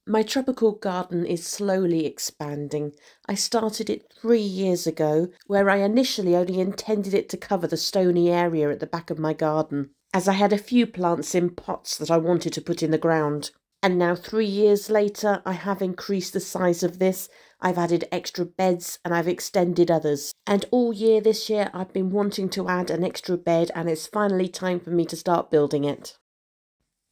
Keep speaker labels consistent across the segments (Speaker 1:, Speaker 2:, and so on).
Speaker 1: My tropical garden is slowly expanding. I started it 3 years ago, where I initially only intended it to cover the stony area at the back of my garden, as I had a few plants in pots that I wanted to put in the ground. And now 3 years later, I have increased the size of this. I've added extra beds and I've extended others. And all year this year, I've been wanting to add an extra bed, and it's finally time for me to start building it.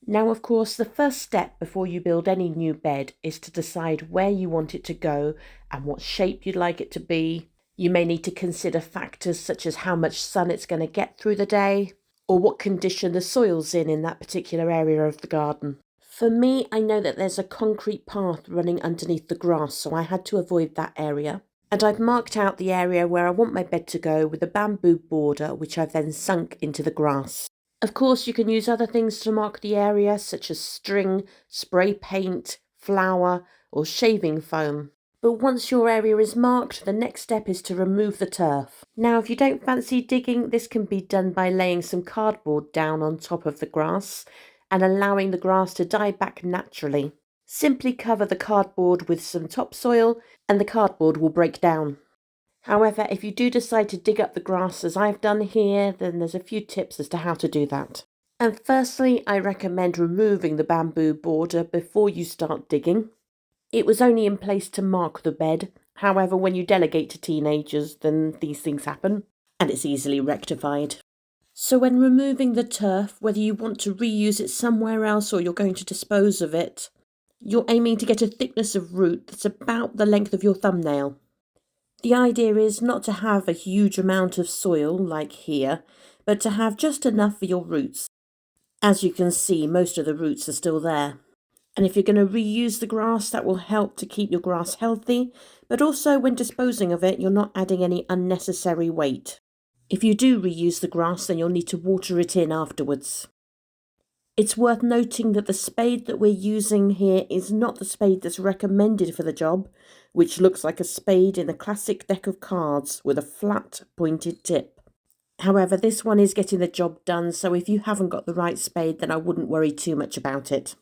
Speaker 1: Now, of course, the first step before you build any new bed is to decide where you want it to go and what shape you'd like it to be. You may need to consider factors such as how much sun it's going to get through the day, or what condition the soil's in that particular area of the garden. For me, I know that there's a concrete path running underneath the grass, so I had to avoid that area. And I've marked out the area where I want my bed to go with a bamboo border, which I've then sunk into the grass. Of course, you can use other things to mark the area, such as string, spray paint, flour, or shaving foam. But once your area is marked, the next step is to remove the turf. Now, if you don't fancy digging, this can be done by laying some cardboard down on top of the grass and allowing the grass to die back naturally. Simply cover the cardboard with some topsoil and the cardboard will break down. However, if you do decide to dig up the grass as I've done here, then there's a few tips as to how to do that. And firstly, I recommend removing the bamboo border before you start digging. It was only in place to mark the bed. However, when you delegate to teenagers, then these things happen, and it's easily rectified. So when removing the turf, whether you want to reuse it somewhere else or you're going to dispose of it, you're aiming to get a thickness of root that's about the length of your thumbnail. The idea is not to have a huge amount of soil like here, but to have just enough for your roots. As you can see, most of the roots are still there. And if you're going to reuse the grass, that will help to keep your grass healthy, but also when disposing of it, you're not adding any unnecessary weight. If you do reuse the grass, then you'll need to water it in afterwards. It's worth noting that the spade that we're using here is not the spade that's recommended for the job, which looks like a spade in a classic deck of cards with a flat, pointed tip. However, this one is getting the job done, so if you haven't got the right spade, then I wouldn't worry too much about it.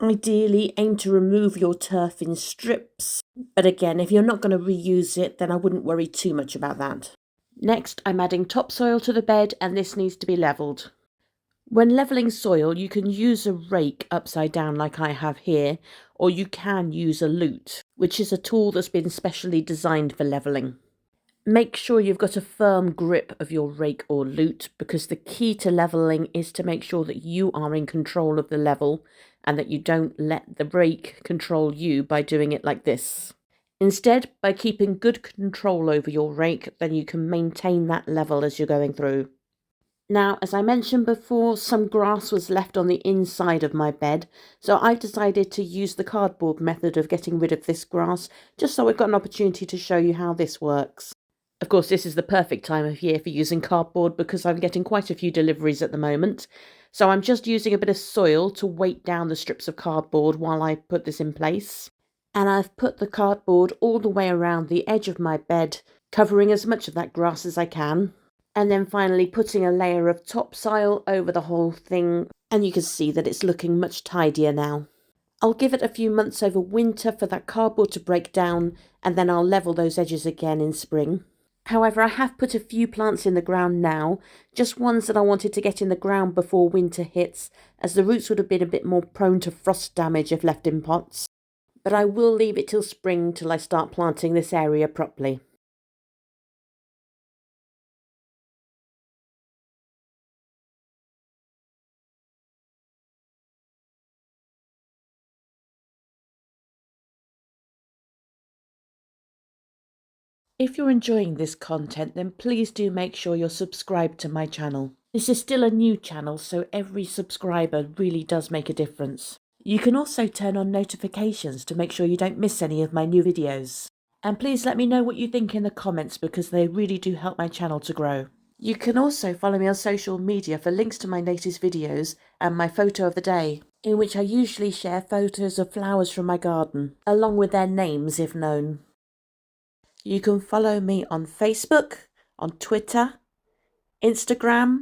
Speaker 1: Ideally, aim to remove your turf in strips, but again, if you're not going to reuse it, then I wouldn't worry too much about that. Next, I'm adding topsoil to the bed, and this needs to be levelled. When levelling soil, you can use a rake upside down like I have here, or you can use a lute, which is a tool that's been specially designed for levelling. Make sure you've got a firm grip of your rake or lute, because the key to levelling is to make sure that you are in control of the level and that you don't let the rake control you by doing it like this. Instead, by keeping good control over your rake, then you can maintain that level as you're going through. Now, as I mentioned before, some grass was left on the inside of my bed, so I've decided to use the cardboard method of getting rid of this grass, just so I've got an opportunity to show you how this works. Of course, this is the perfect time of year for using cardboard because I'm getting quite a few deliveries at the moment. So I'm just using a bit of soil to weight down the strips of cardboard while I put this in place. And I've put the cardboard all the way around the edge of my bed, covering as much of that grass as I can. And then finally putting a layer of topsoil over the whole thing, and you can see that it's looking much tidier now. I'll give it a few months over winter for that cardboard to break down, and then I'll level those edges again in spring. However, I have put a few plants in the ground now, just ones that I wanted to get in the ground before winter hits, as the roots would have been a bit more prone to frost damage if left in pots. But I will leave it till spring till I start planting this area properly. If you're enjoying this content, then please do make sure you're subscribed to my channel. This is still a new channel, so every subscriber really does make a difference. You can also turn on notifications to make sure you don't miss any of my new videos. And please let me know what you think in the comments because they really do help my channel to grow. You can also follow me on social media for links to my latest videos and my photo of the day, in which I usually share photos of flowers from my garden, along with their names if known. You can follow me on Facebook, on Twitter, Instagram,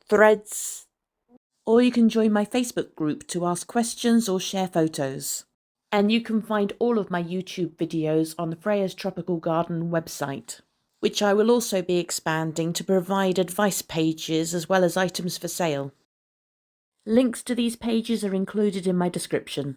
Speaker 1: Threads, or you can join my Facebook group to ask questions or share photos. And you can find all of my YouTube videos on the Freya's Tropical Garden website, which I will also be expanding to provide advice pages as well as items for sale. Links to these pages are included in my description.